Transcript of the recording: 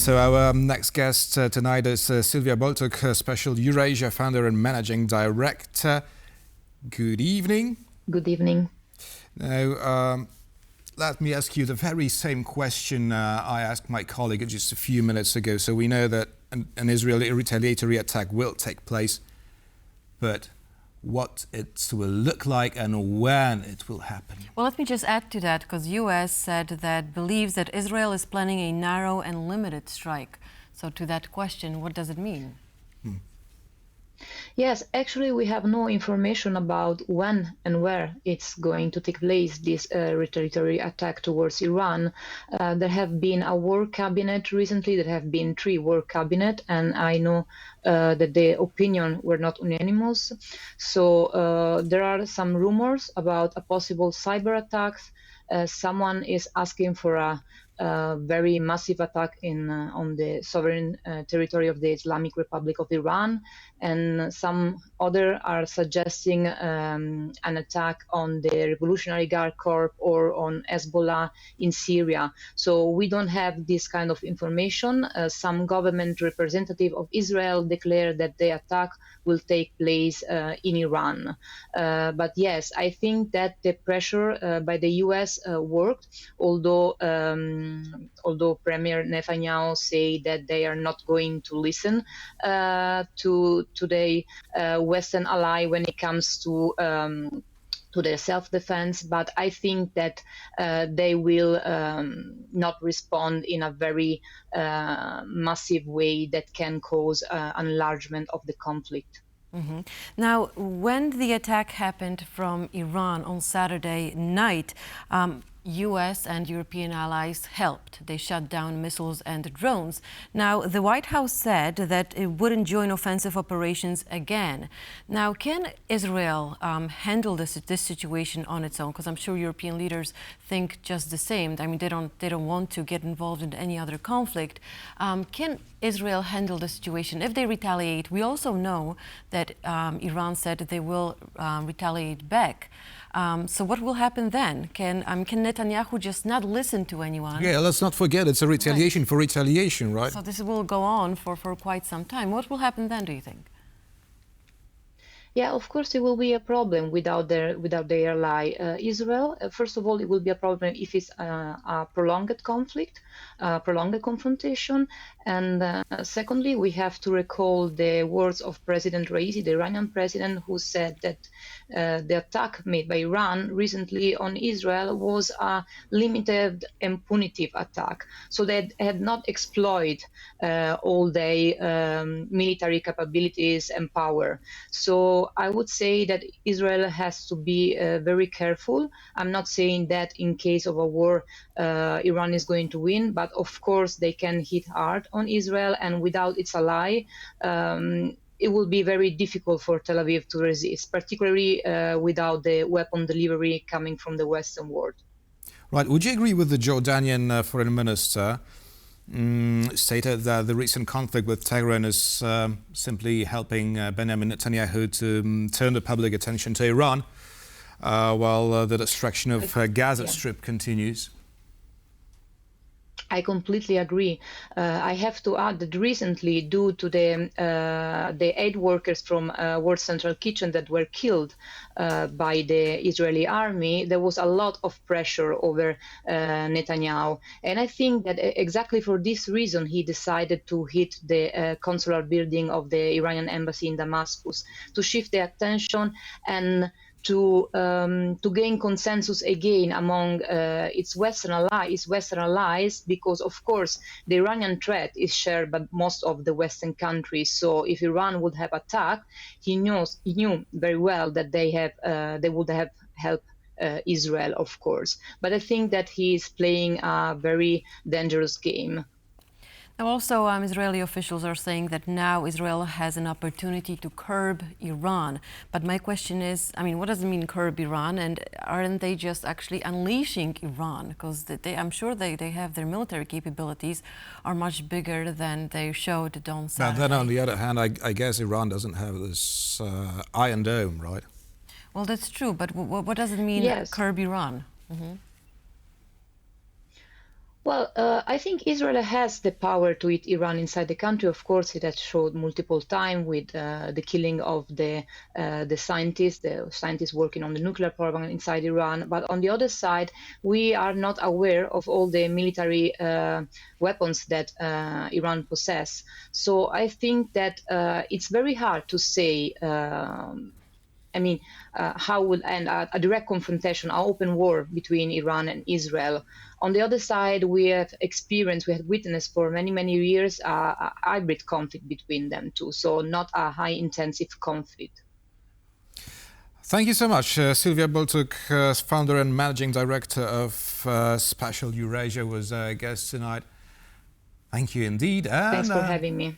So our next guest tonight is Silvia Boltuc, SpecialEurasia founder and managing director. Good evening. Good evening. Now, let me ask you the very same question I asked my colleague just a few minutes ago. So we know that an Israeli retaliatory attack will take place, but what it will look like and when it will happen. Well, let me just add to that, because U.S. said that believes that Israel is planning a narrow and limited strike. So to that question, what does it mean? Yes, actually, we have no information about when and where it's going to take place, this retaliatory attack towards Iran. There have been a war cabinet recently. There have been 3 war cabinet, and I know that the opinion were not unanimous. So there are some rumors about a possible cyber attacks. Someone is asking for a very massive attack on the sovereign territory of the Islamic Republic of Iran, and some other are suggesting an attack on the Revolutionary Guard Corps or on Hezbollah in Syria. So we don't have this kind of information. Some government representative of Israel declared that the attack will take place in Iran. But yes, I think that the pressure by the US worked, although Premier Netanyahu say that they are not going to listen to the Western ally when it comes to their self-defense, but I think that they will not respond in a very massive way that can cause enlargement of the conflict. Mm-hmm. Now, when the attack happened from Iran on Saturday night, US and European allies helped. They shut down missiles and drones. Now, the White House said that it wouldn't join offensive operations again. Now, can Israel handle this situation on its own? Because I'm sure European leaders think just the same. I mean, they don't want to get involved in any other conflict. Can Israel handle the situation if they retaliate? We also know that Iran said that they will retaliate back. So what will happen then? Can Netanyahu just not listen to anyone? Yeah, let's not forget it's a retaliation for retaliation, right? So this will go on for quite some time. What will happen then, do you think? Yeah, of course, it will be a problem without their ally Israel. First of all, it will be a problem if it's a prolonged conflict, prolonged confrontation. And secondly, we have to recall the words of President Raisi, the Iranian president, who said that the attack made by Iran recently on Israel was a limited and punitive attack. So they had not exploited all their military capabilities and power. So I would say that Israel has to be very careful. I'm not saying that in case of a war, Iran is going to win, but of course they can hit hard on Israel, and without its ally, it will be very difficult for Tel Aviv to resist, particularly without the weapon delivery coming from the Western world. Right. Would you agree with the Jordanian foreign minister stated that the recent conflict with Tehran is simply helping Benjamin Netanyahu to turn the public attention to Iran while the destruction of Gaza Strip continues? I completely agree. I have to add that recently, due to the aid workers from World Central Kitchen that were killed by the Israeli army, there was a lot of pressure over Netanyahu. And I think that exactly for this reason, he decided to hit the consular building of the Iranian embassy in Damascus, to shift the attention and to gain consensus again among its Western allies, because of course the Iranian threat is shared by most of the Western countries. So if Iran would have attacked, he knew very well that they would have helped Israel, of course. But I think that he is playing a very dangerous game. Now also, Israeli officials are saying that now Israel has an opportunity to curb Iran. But my question is, I mean, what does it mean curb Iran? And aren't they just actually unleashing Iran? Because I'm sure they have their military capabilities are much bigger than they showed on Saturday. Now, then on the other hand, I guess Iran doesn't have this Iron Dome, right? Well, that's true. But what does it mean, curb Iran? Mm-hmm. Well, I think Israel has the power to hit Iran inside the country. Of course, it has showed multiple times with the killing of the scientists working on the nuclear program inside Iran. But on the other side, we are not aware of all the military weapons that Iran possess. So I think that it's very hard to say. How would end a direct confrontation, an open war between Iran and Israel. On the other side, we have witnessed for many, many years a hybrid conflict between them two, so not a high intensive conflict. Thank you so much. Silvia Boltuc, founder and managing director of SpecialEurasia, was a guest tonight. Thank you indeed. Thanks for having me.